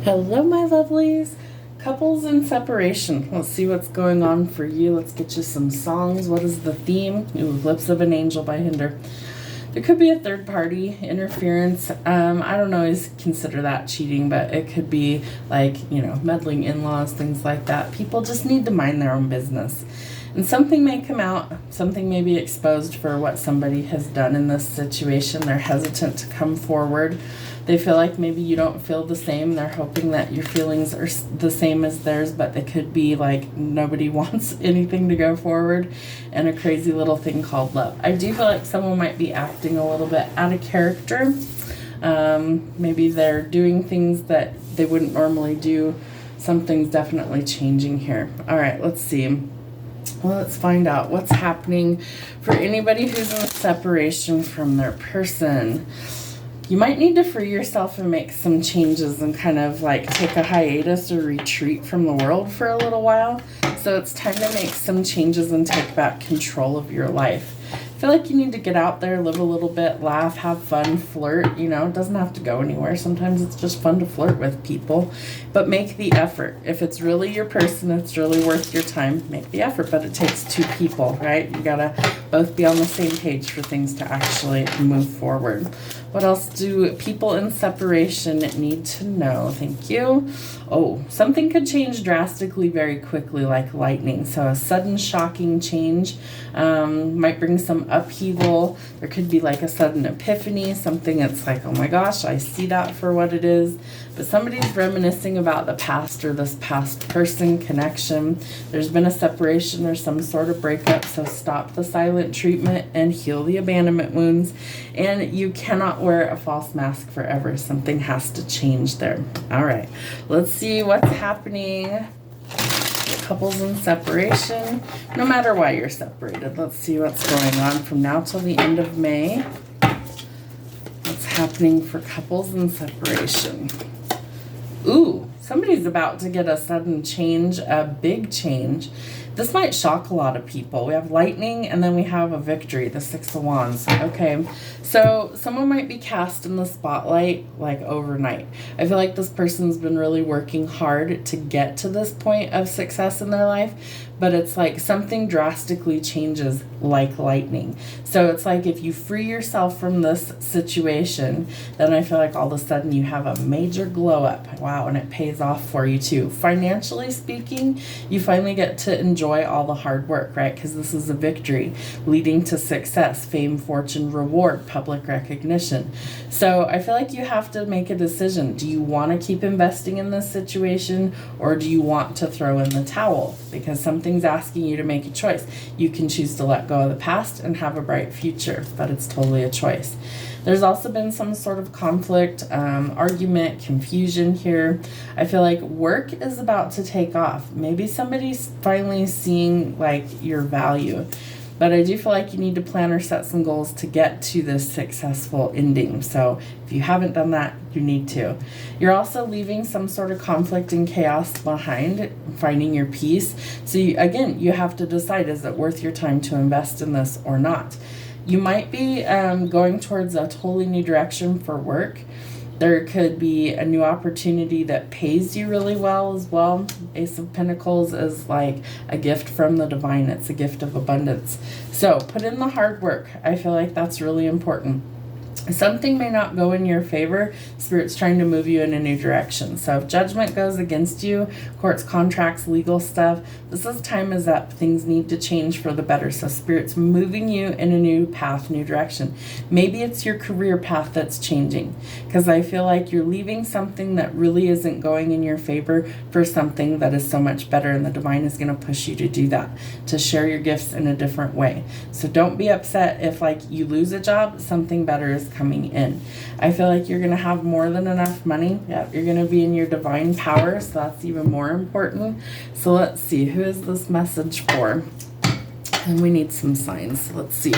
Hello, my lovelies. Couples in separation. Let's see what's going on for you. Let's get you some songs. What is the theme? Ooh, Lips of an Angel by Hinder. There could be a third party interference. I don't always consider that cheating, but it could be like, meddling in-laws, things like that. People just need to mind their own business. And something may come out, something may be exposed for what somebody has done in this situation. They're hesitant to come forward. They feel like maybe you don't feel the same. They're hoping that your feelings are the same as theirs, but they could be like nobody wants anything to go forward, and a crazy little thing called love. I do feel like someone might be acting a little bit out of character. Maybe they're doing things that they wouldn't normally do. Something's definitely changing here. All right, let's see. Well, let's find out what's happening for anybody who's in a separation from their person. You might need to free yourself and make some changes and kind of like take a hiatus or retreat from the world for a little while. So it's time to make some changes and take back control of your life. I feel like you need to get out there, live a little bit, laugh, have fun, flirt. It doesn't have to go anywhere. Sometimes it's just fun to flirt with people, but make the effort. If it's really your person, it's really worth your time, make the effort. But it takes two people, right? You gotta both be on the same page for things to actually move forward. What else do people in separation need to know? Thank you. Oh, something could change drastically very quickly like lightning. So a sudden shocking change might bring some upheaval. There could be like a sudden epiphany, something that's like, oh my gosh, I see that for what it is. But somebody's reminiscing about the past or this past person connection. There's been a separation or some sort of breakup, so stop the silent treatment and heal the abandonment wounds. And you cannot wear a false mask forever. Something has to change there. All right, let's see what's happening. Couples in separation, no matter why you're separated. Let's see what's going on from now till the end of May. What's happening for couples in separation? Ooh, somebody's about to get a sudden change, a big change. This might shock a lot of people. We have lightning and then we have a victory, the Six of Wands. Okay, so someone might be cast in the spotlight like overnight. I feel like this person's been really working hard to get to this point of success in their life, but it's like something drastically changes like lightning. So it's like if you free yourself from this situation, then I feel like all of a sudden you have a major glow up. Wow, and it pays off for you too. Financially speaking, you finally get to enjoy all the hard work, right? Because this is a victory leading to success, fame, fortune, reward, public recognition. So I feel like you have to make a decision. Do you want to keep investing in this situation, or do you want to throw in the towel? Because something's asking you to make a choice. You can choose to let go of the past and have a bright future, but it's totally a choice. There's also been some sort of conflict, argument, confusion here. I feel like work is about to take off. Maybe somebody's finally seeing like your value. But I do feel like you need to plan or set some goals to get to this successful ending. So if you haven't done that, you need to. You're also leaving some sort of conflict and chaos behind, finding your peace. So you have to decide, is it worth your time to invest in this or not? You might be going towards a totally new direction for work. There could be a new opportunity that pays you really well as well. Ace of Pentacles is like a gift from the divine. It's a gift of abundance. So put in the hard work. I feel like that's really important. Something may not go in your favor. Spirit's trying to move you in a new direction. So if judgment goes against you, courts, contracts, legal stuff, time is up. Things need to change for the better. So Spirit's moving you in a new path, new direction. Maybe it's your career path that's changing, because I feel like you're leaving something that really isn't going in your favor for something that is so much better, and the divine is going to push you to do that, to share your gifts in a different way. So don't be upset if like you lose a job, something better is coming in. I feel like you're going to have more than enough money. Yeah, you're going to be in your divine power, so that's even more important. So let's see, who is this message for? And we need some signs. Let's see.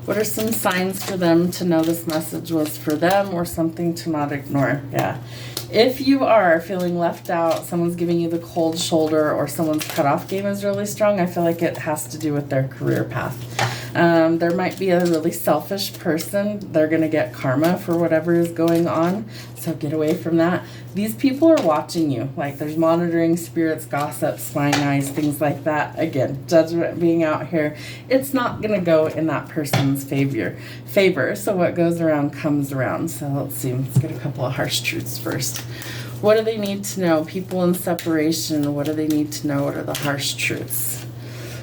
What are some signs for them to know this message was for them, or something to not ignore? Yeah. If you are feeling left out, someone's giving you the cold shoulder, or someone's cutoff game is really strong, I feel like it has to do with their career path. There might be a really selfish person. They're going to get karma for whatever is going on. So get away from that. These people are watching you. Like there's monitoring spirits, gossip, spying eyes, things like that. Again, judgment being out here. It's not going to go in that person's favor. So what goes around comes around. So let's see. Let's get a couple of harsh truths first. What do they need to know? People in separation. What do they need to know? What are the harsh truths?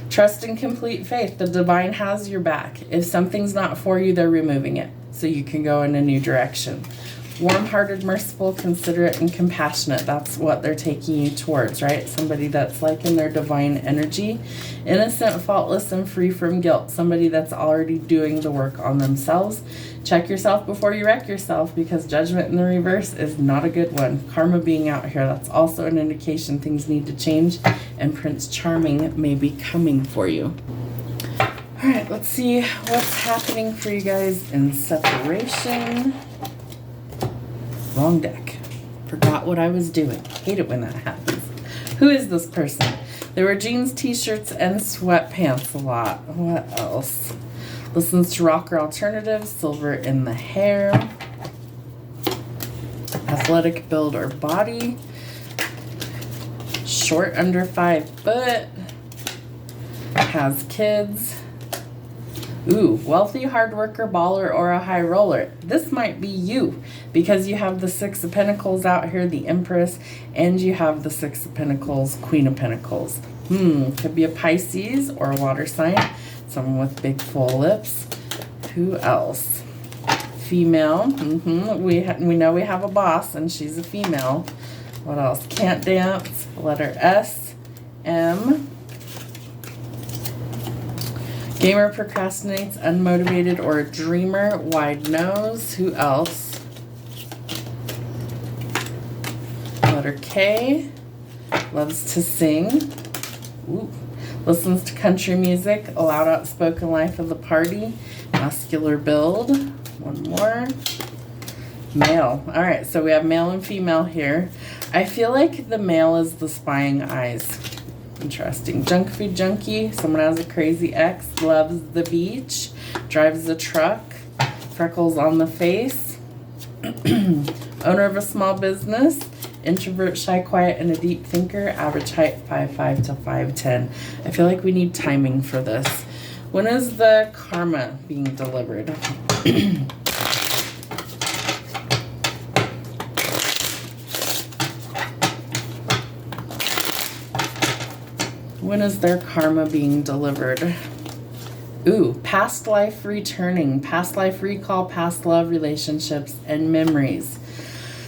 Trust and complete faith. The divine has your back. If something's not for you, they're removing it so you can go in a new direction. Warm-hearted, merciful, considerate, and compassionate. That's what they're taking you towards, right? Somebody that's like in their divine energy. Innocent, faultless, and free from guilt. Somebody that's already doing the work on themselves. Check yourself before you wreck yourself, because judgment in the reverse is not a good one. Karma being out here, that's also an indication things need to change, and Prince Charming may be coming for you. All right, let's see what's happening for you guys in separation. Wrong deck. Forgot what I was doing. Hate it when that happens. Who is this person? They wear jeans, t-shirts, and sweatpants a lot. What else? Listens to rock or alternatives. Silver in the hair. Athletic build or body. Short, under 5 foot. Has kids. Ooh, wealthy, hard worker, baller, or a high roller. This might be you, because you have the 6 of Pentacles out here, the Empress, and you have the 6 of Pentacles, Queen of Pentacles. Could be a Pisces or a water sign. Someone with big full lips. Who else? Female. We know we have a boss, and she's a female. What else? Can't dance. Letter S. M. Gamer, procrastinates, unmotivated, or a dreamer. Wide nose. Who else? Letter K. Loves to sing. Ooh. Listens to country music. A loud, outspoken life of the party. Muscular build. One more. Male. All right, so we have male and female here. I feel like the male is the spying eyes. Interesting. Junk food junkie. Someone has a crazy ex. Loves the beach. Drives a truck. Freckles on the face. Owner of a small business. Introvert, shy, quiet, and a deep thinker. Average height 5'5" to 5'10". I feel like we need timing for this. When is the karma being delivered? When is their karma being delivered? Ooh, past life returning, past life recall, past love, relationships, and memories.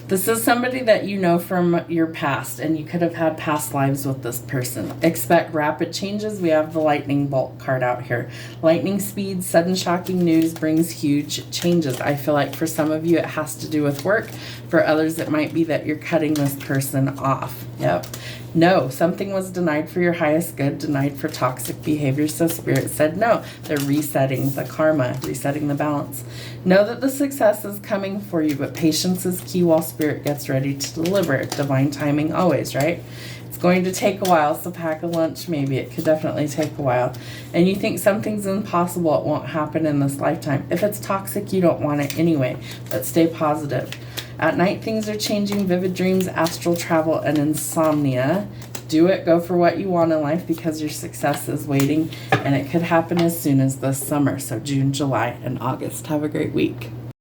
This is somebody that you know from your past, and you could have had past lives with this person. Expect rapid changes. We have the lightning bolt card out here. Lightning speed, sudden shocking news brings huge changes. I feel like for some of you it has to do with work. For others it might be that you're cutting this person off. Yep. No, something was denied for your highest good, denied for toxic behavior, so Spirit said no. They're resetting the karma, resetting the balance. Know that the success is coming for you, but patience is key while Spirit gets ready to deliver. Divine timing always, right? It's going to take a while, so pack a lunch maybe. It could definitely take a while. And you think something's impossible, it won't happen in this lifetime. If it's toxic, you don't want it anyway, but stay positive. At night, things are changing, vivid dreams, astral travel, and insomnia. Do it. Go for what you want in life because your success is waiting, and it could happen as soon as this summer. So June, July, and August. Have a great week.